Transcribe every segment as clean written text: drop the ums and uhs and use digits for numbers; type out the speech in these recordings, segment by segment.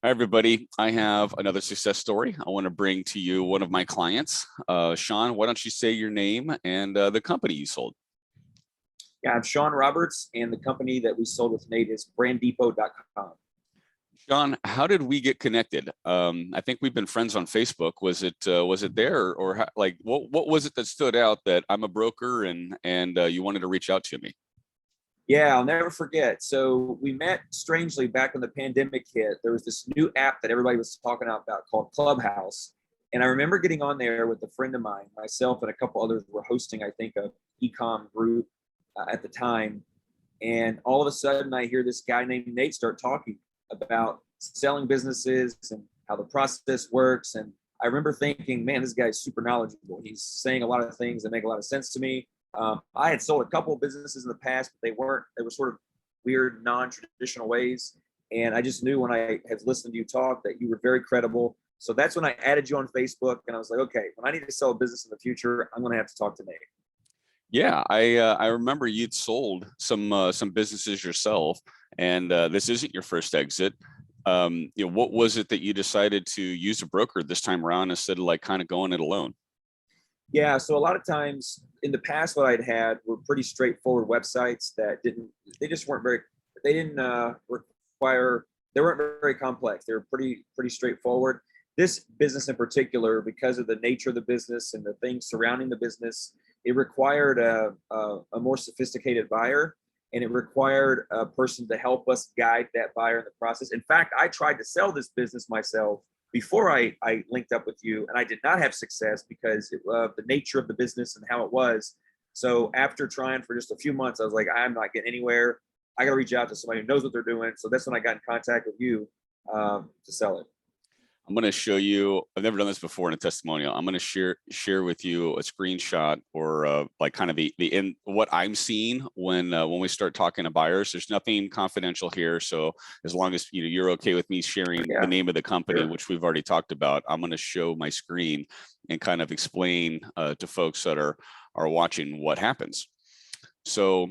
Hi, everybody. I have another success story. I want to bring to you one of my clients. Sean, why don't you say your name and the company you sold? Yeah, I'm Sean Roberts, and the company that we sold with Nate is BrandDepot.com. Sean, how did we get connected? I think we've been friends on Facebook. Was it there, or how, like what was it that stood out that I'm a broker and you wanted to reach out to me? Yeah, I'll never forget. So we met strangely back when the pandemic hit. There was this new app that everybody was talking about called Clubhouse. And I remember getting on there with a friend of mine, myself and a couple others were hosting, I think, a ecom group at the time. And all of a sudden, I hear this guy named Nate start talking about selling businesses and how the process works. And I remember thinking, man, this guy's super knowledgeable. He's saying a lot of things that make a lot of sense to me. I had sold a couple of businesses in the past, but they were sort of weird, non-traditional ways. And I just knew when I had listened to you talk that you were very credible. So that's when I added you on Facebook, and I was like, okay, when I need to sell a business in the future, I'm going to have to talk to Nate. Yeah, I remember you'd sold some businesses yourself, and this isn't your first exit. What was it that you decided to use a broker this time around instead of like kind of going it alone? Yeah, so a lot of times in the past, what I'd had were pretty straightforward websites that they just weren't very, they didn't require, they weren't very complex. They were pretty straightforward. This business in particular, because of the nature of the business and the things surrounding the business, it required a more sophisticated buyer, and it required a person to help us guide that buyer in the process. In fact, I tried to sell this business myself before I linked up with you, and I did not have success because of the nature of the business and how it was. So after trying for just a few months, I was like, I'm not getting anywhere. I got to reach out to somebody who knows what they're doing. So that's when I got in contact with you to sell it. I'm going to show you. I've never done this before in a testimonial. I'm going to share with you a screenshot or like kind of the in what I'm seeing when we start talking to buyers. There's nothing confidential here, so as long as you're okay with me sharing the name of the company, Sure. which we've already talked about, I'm going to show my screen and kind of explain to folks that are watching what happens. So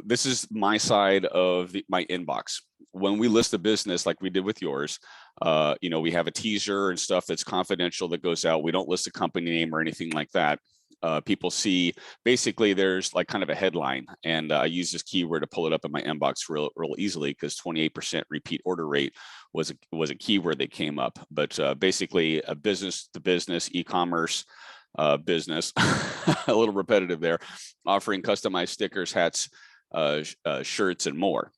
this is my side of my inbox. When we list a business like we did with yours, we have a teaser and stuff that's confidential that goes out. We don't list a company name or anything like that. People see basically there's like kind of a headline, and I use this keyword to pull it up in my inbox real easily because 28% repeat order rate was a keyword that came up. But basically, a business to business e-commerce business, a little repetitive there, offering customized stickers, hats, shirts, and more.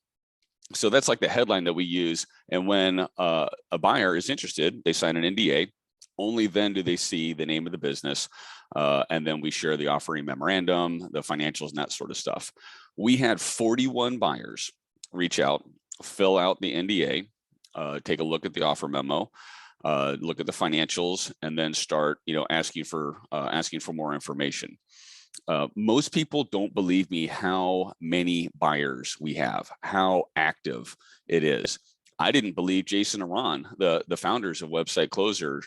So that's like the headline that we use. And when a buyer is interested, they sign an NDA. Only then do they see the name of the business. And then we share the offering memorandum, the financials, and that sort of stuff. We had 41 buyers reach out, fill out the NDA, take a look at the offer memo, look at the financials, and then start asking for more information. Most people don't believe me how many buyers we have, how active it is. I didn't believe Jason and Ron, the founders of Website Closer,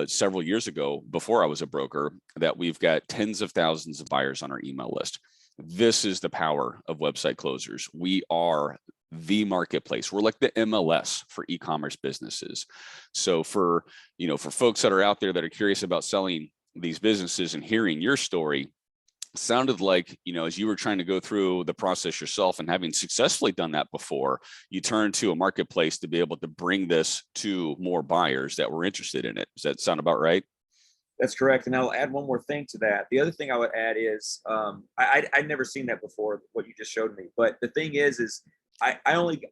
several years ago, before I was a broker, that we've got tens of thousands of buyers on our email list. This is the power of Website Closers. We are the marketplace. We're like the MLS for e-commerce businesses. So for folks that are out there that are curious about selling these businesses and hearing your story, sounded like, as you were trying to go through the process yourself and having successfully done that before, you turned to a marketplace to be able to bring this to more buyers that were interested in it. Does that sound about right? That's correct. And I'll add one more thing to that. The other thing I would add is I'd never seen that before, what you just showed me. But the thing is I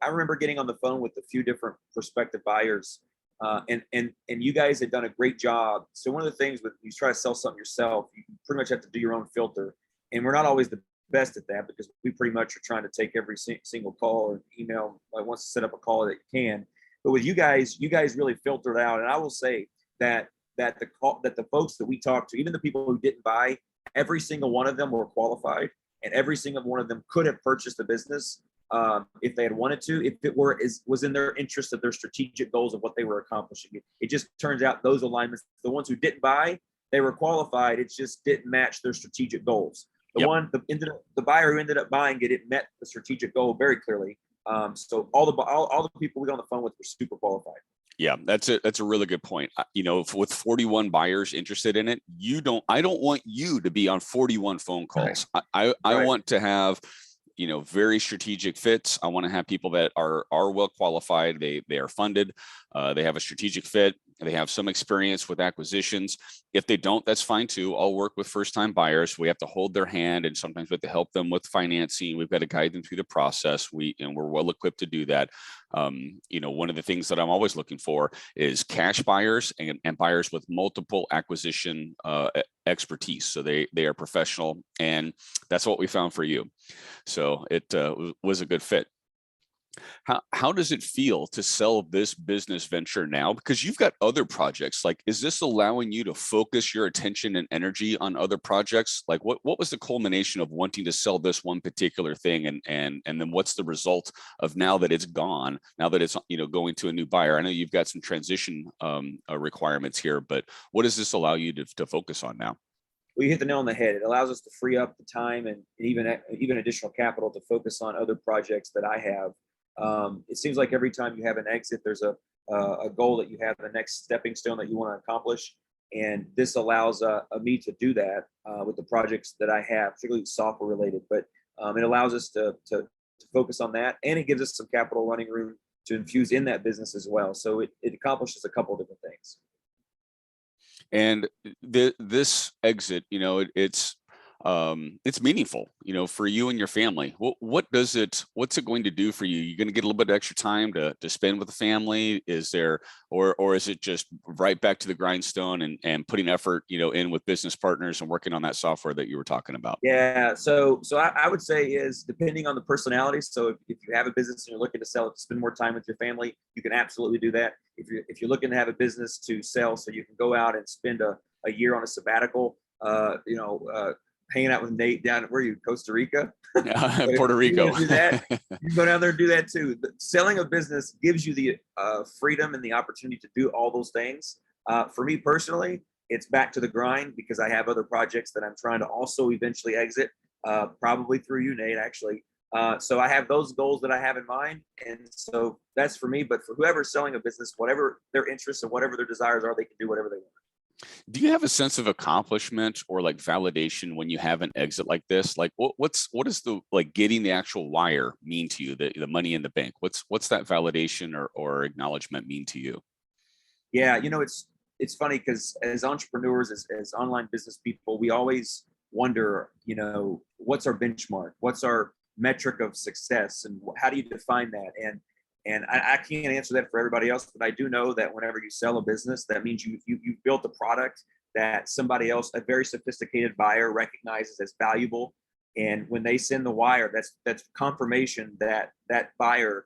remember getting on the phone with a few different prospective buyers, and you guys had done a great job. So one of the things with you try to sell something yourself, you pretty much have to do your own filter, and we're not always the best at that because we pretty much are trying to take every single call or email. Like once to set up a call that you can, but with you guys really filtered out. And I will say that the folks that we talked to, even the people who didn't buy, every single one of them were qualified, and every single one of them could have purchased the business if they had wanted to, if it was in their interest of their strategic goals of what they were accomplishing. It just turns out those alignments, the ones who didn't buy, they were qualified. It just didn't match their strategic goals. The buyer who ended up buying it met the strategic goal very clearly. So all the people we got on the phone with were super qualified. Yeah, that's a really good point. You know, with 41 buyers interested in it, I don't want you to be on 41 phone calls. I Right. want to have, you know, very strategic fits. I want to have people that are well qualified. They are funded. They have a strategic fit. They have some experience with acquisitions. If they don't, that's fine too. I'll work with first-time buyers. We have to hold their hand, and sometimes we have to help them with financing. We've got to guide them through the process. We're well equipped to do that. You know, one of the things that I'm always looking for is cash buyers and buyers with multiple acquisition expertise. So they are professional, and that's what we found for you. So it was a good fit. How does it feel to sell this business venture now? Because you've got other projects. Like, is this allowing you to focus your attention and energy on other projects? Like, what was the culmination of wanting to sell this one particular thing, and then what's the result of now that it's gone, now that it's, you know, going to a new buyer? I know you've got some transition requirements here, but what does this allow you to focus on now? Well, you hit the nail on the head. It allows us to free up the time and even additional capital to focus on other projects that I have. It seems like every time you have an exit, there's a goal that you have, the next stepping stone that you want to accomplish. And this allows me to do that with the projects that I have, particularly software related. But it allows us to focus on that, and it gives us some capital running room to infuse in that business as well. So it accomplishes a couple of different things. And this exit, you know, it's meaningful, you know, for you and your family. What's it going to do for you? You're going to get a little bit of extra time to spend with the family. Is there, or is it just right back to the grindstone and putting effort, you know, in with business partners and working on that software that you were talking about? Yeah. So I would say is depending on the personality. So if you have a business and you're looking to sell it to spend more time with your family, you can absolutely do that. If you're looking to have a business to sell, so you can go out and spend a year on a sabbatical, hanging out with Nate down at, where are you, Costa Rica? Puerto Rico. Do that, you can go down there and do that too. But selling a business gives you the freedom and the opportunity to do all those things. For me personally, it's back to the grind because I have other projects that I'm trying to also eventually exit, probably through you, Nate, actually. So I have those goals that I have in mind. And so that's for me. But for whoever's selling a business, whatever their interests and whatever their desires are, they can do whatever they want. Do you have a sense of accomplishment or like validation when you have an exit like this? Like what is the, like, getting the actual wire mean to you, the money in the bank? What's that validation or acknowledgement mean to you? Yeah, it's funny because as entrepreneurs, as online business people, we always wonder, what's our benchmark? What's our metric of success? And how do you define that? And I can't answer that for everybody else, but I do know that whenever you sell a business, that means you've built a product that somebody else, a very sophisticated buyer, recognizes as valuable. And when they send the wire, that's confirmation that that buyer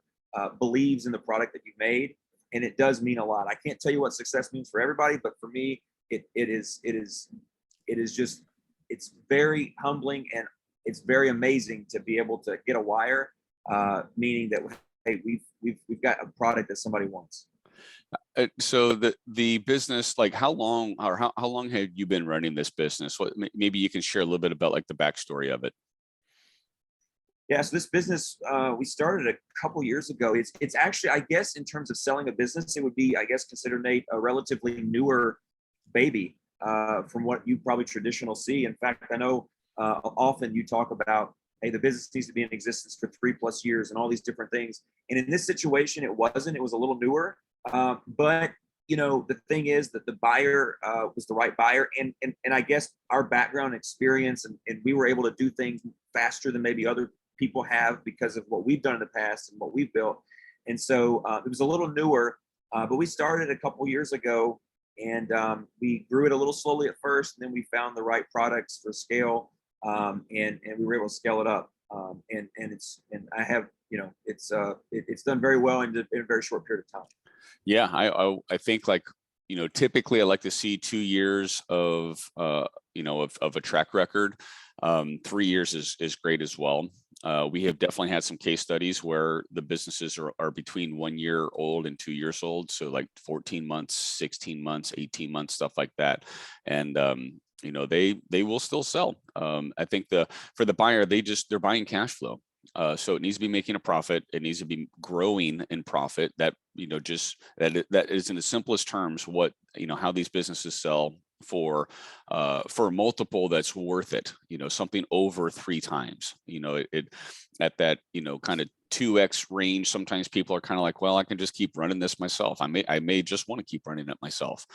believes in the product that you made, and it does mean a lot. I can't tell you what success means for everybody, but for me, it is just, it's very humbling, and it's very amazing to be able to get a wire, meaning that, hey, we've got a product that somebody wants. So the business, like, how long have you been running this business? Maybe you can share a little bit about like the backstory of it. Yeah, so this business we started a couple years ago. It's actually, I guess, in terms of selling a business, it would be, I guess, considered, Nate, a relatively newer baby from what you probably traditional see. In fact, I know often you talk about, hey, the business needs to be in existence for 3+ years and all these different things. And in this situation, it was a little newer. But the thing is that the buyer was the right buyer. And I guess our background and experience, and we were able to do things faster than maybe other people have because of what we've done in the past and what we've built. And so it was a little newer, but we started a couple years ago, and we grew it a little slowly at first, and then we found the right products for scale. And we were able to scale it up. And I have, it's done very well in a very short period of time. Yeah, I think, like, typically I like to see 2 years of a track record. 3 years is great as well. We have definitely had some case studies where the businesses are between 1 year old and 2 years old. So like 14 months, 16 months, 18 months, stuff like that. And they will still sell. I think for the buyer, they're buying cash flow. So it needs to be making a profit. It needs to be growing in profit. That, just that is in the simplest terms what, how these businesses sell for a multiple that's worth it, something over 3 times, it at that, kind of 2x range. Sometimes people are kind of like, well, I can just keep running this myself. I may just want to keep running it myself.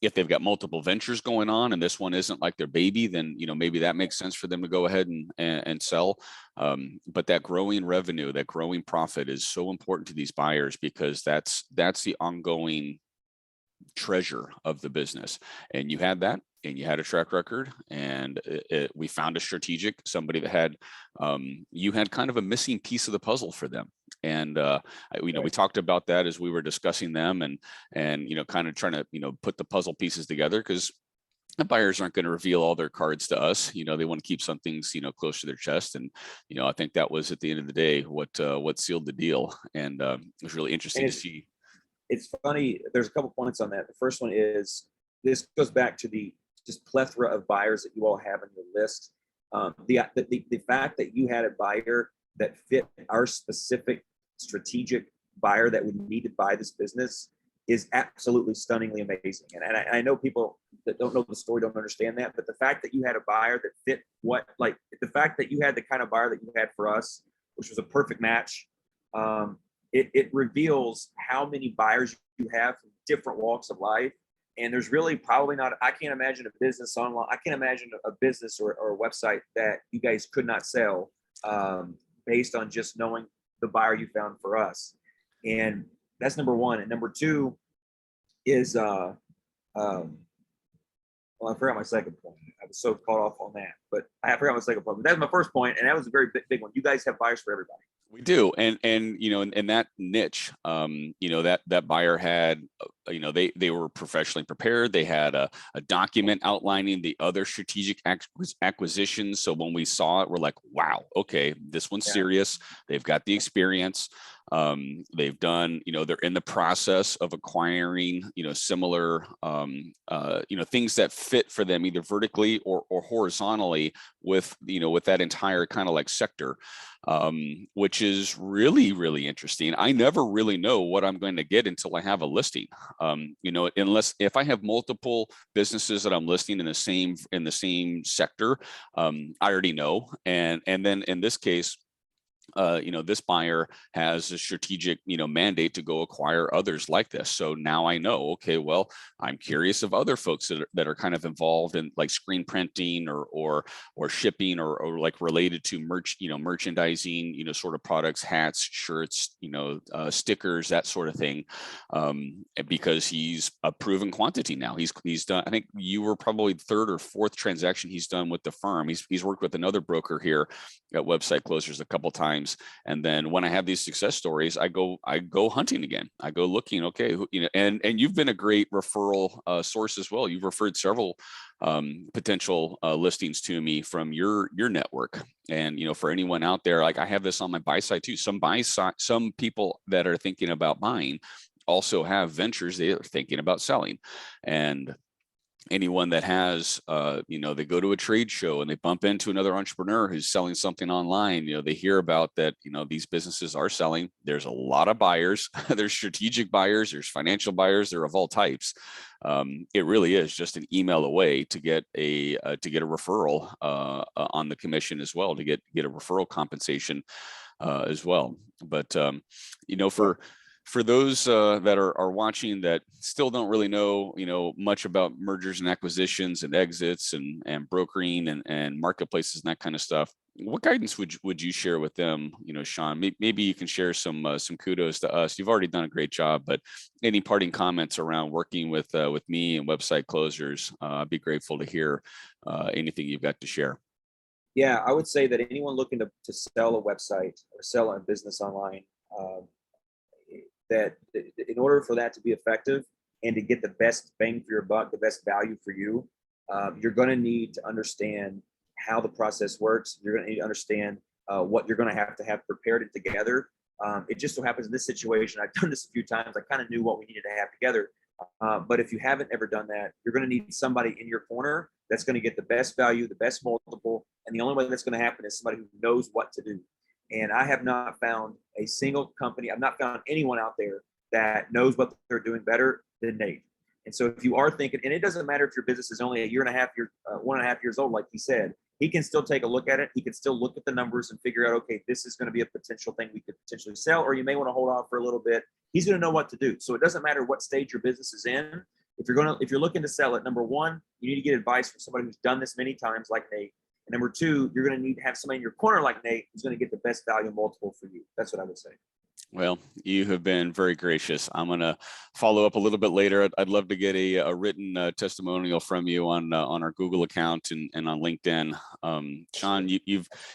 If they've got multiple ventures going on and this one isn't like their baby, then, maybe that makes sense for them to go ahead and sell. But that growing revenue, that growing profit is so important to these buyers, because that's the ongoing treasure of the business. And you had that, and you had a track record, and we found a strategic, somebody that had, you had kind of a missing piece of the puzzle for them. And we talked about that as we were discussing them, and kind of trying to put the puzzle pieces together, because the buyers aren't going to reveal all their cards to us. They want to keep some things, close to their chest. And, I think that was, at the end of the day, what sealed the deal. And it was really interesting to see. It's funny. There's a couple points on that. The first one is, this goes back to the just plethora of buyers that you all have on your list. The fact that you had a buyer that fit our specific strategic buyer that would need to buy this business is absolutely stunningly amazing. And I know people that don't know the story don't understand that, but the fact that you had a buyer that fit the fact that you had the kind of buyer that you had for us, which was a perfect match, it reveals how many buyers you have from different walks of life. And there's really probably not, I can't imagine a business online. I can't imagine a business or a website that you guys could not sell based on just knowing the buyer you found for us. And that's number one. And number two is, well, I forgot my second point. I was so caught off on that, but I forgot my second point. But that's my first point, and that was a very big one. You guys have buyers for everybody. We do. And in that niche, that buyer had, they were professionally prepared. They had a document outlining the other strategic acquisitions. So when we saw it, we're like, wow, okay, this one's serious. They've got the experience. They've done, they're in the process of acquiring, similar, things that fit for them either vertically or horizontally with, with that entire kind of like sector, which is really, really interesting. I never really know what I'm going to get until I have a listing. Unless if I have multiple businesses that I'm listing in the same sector, I already know. And then in this case, this buyer has a strategic, mandate to go acquire others like this. So now I know, okay, well, I'm curious of other folks that are kind of involved in like screen printing or shipping or like related to merchandising, sort of products, hats, shirts, stickers, that sort of thing. Because he's a proven quantity now. He's done, I think you were probably third or fourth transaction he's done with the firm. He's worked with another broker here at Website Closers a couple times. And then when I have these success stories, I go hunting again. I go looking, okay, and you've been a great referral source as well. You've referred several potential listings to me from your network. And, for anyone out there, like I have this on my buy side too. Some people that are thinking about buying also have ventures they are thinking about selling. And anyone that has, they go to a trade show and they bump into another entrepreneur who's selling something online, they hear about that, these businesses are selling. There's a lot of buyers. There's strategic buyers, there's financial buyers, they're of all types. It really is just an email away to get a referral on the commission as well, to get a referral compensation as well. But, for those that are watching that still don't really know, much about mergers and acquisitions and exits and brokering and marketplaces and that kind of stuff, what guidance would you share with them, Sean? Maybe you can share some kudos to us. You've already done a great job, but any parting comments around working with me and Website Closers? I'd be grateful to hear anything you've got to share. Yeah, I would say that anyone looking to sell a website or sell a business online, that in order for that to be effective and to get the best bang for your buck, the best value for you, you're going to need to understand how the process works. You're going to need to understand what you're going to have prepared it together. It just so happens in this situation, I've done this a few times. I kind of knew what we needed to have together. But if you haven't ever done that, you're going to need somebody in your corner that's going to get the best value, the best multiple. And the only way that's going to happen is somebody who knows what to do. And I have not found a single company, I've not found anyone out there that knows what they're doing better than Nate. And so if you are thinking, and it doesn't matter if your business is only a year and a half, 1.5 years old, like he said, he can still take a look at it. He can still look at the numbers and figure out, okay, this is going to be a potential thing we could potentially sell, or you may want to hold off for a little bit. He's going to know what to do. So it doesn't matter what stage your business is in. If you're looking to sell it, number one, you need to get advice from somebody who's done this many times, like Nate. And number two, you're going to need to have somebody in your corner like Nate who's going to get the best value multiple for you. That's what I would say. Well, you have been very gracious. I'm going to follow up a little bit later. I'd love to get a written testimonial from you on our Google account and on LinkedIn. Sean,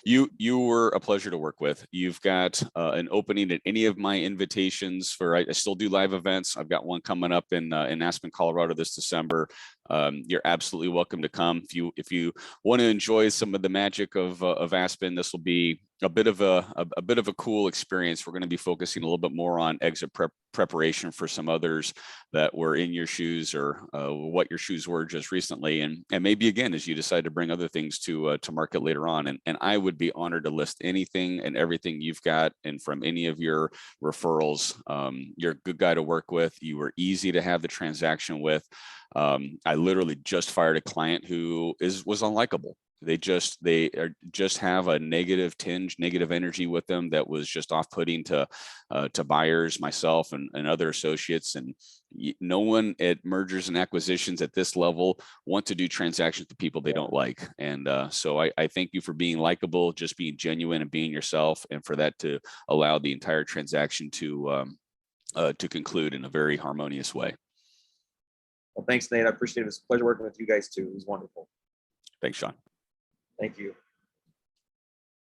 you were a pleasure to work with. You've got an opening at any of my invitations for. I still do live events. I've got one coming up in Aspen, Colorado this December. You're absolutely welcome to come. If you want to enjoy some of the magic of Aspen, this will be a bit of a cool experience. We're going to be focusing a little bit more on exit preparation for some others that were in your shoes, or what your shoes were just recently, and maybe again as you decide to bring other things to market later on. And I would be honored to list anything and everything you've got, and from any of your referrals. You're a good guy to work with. You were easy to have the transaction with. I literally just fired a client who was unlikable. They just have a negative tinge, negative energy with them that was just off-putting to buyers, myself, and other associates. And no one at mergers and acquisitions at this level want to do transactions with people they don't like. And so I thank you for being likable, just being genuine and being yourself, and for that to allow the entire transaction to conclude in a very harmonious way. Well, thanks, Nate. I appreciate it. It was a pleasure working with you guys too. It was wonderful. Thanks, Sean. Thank you.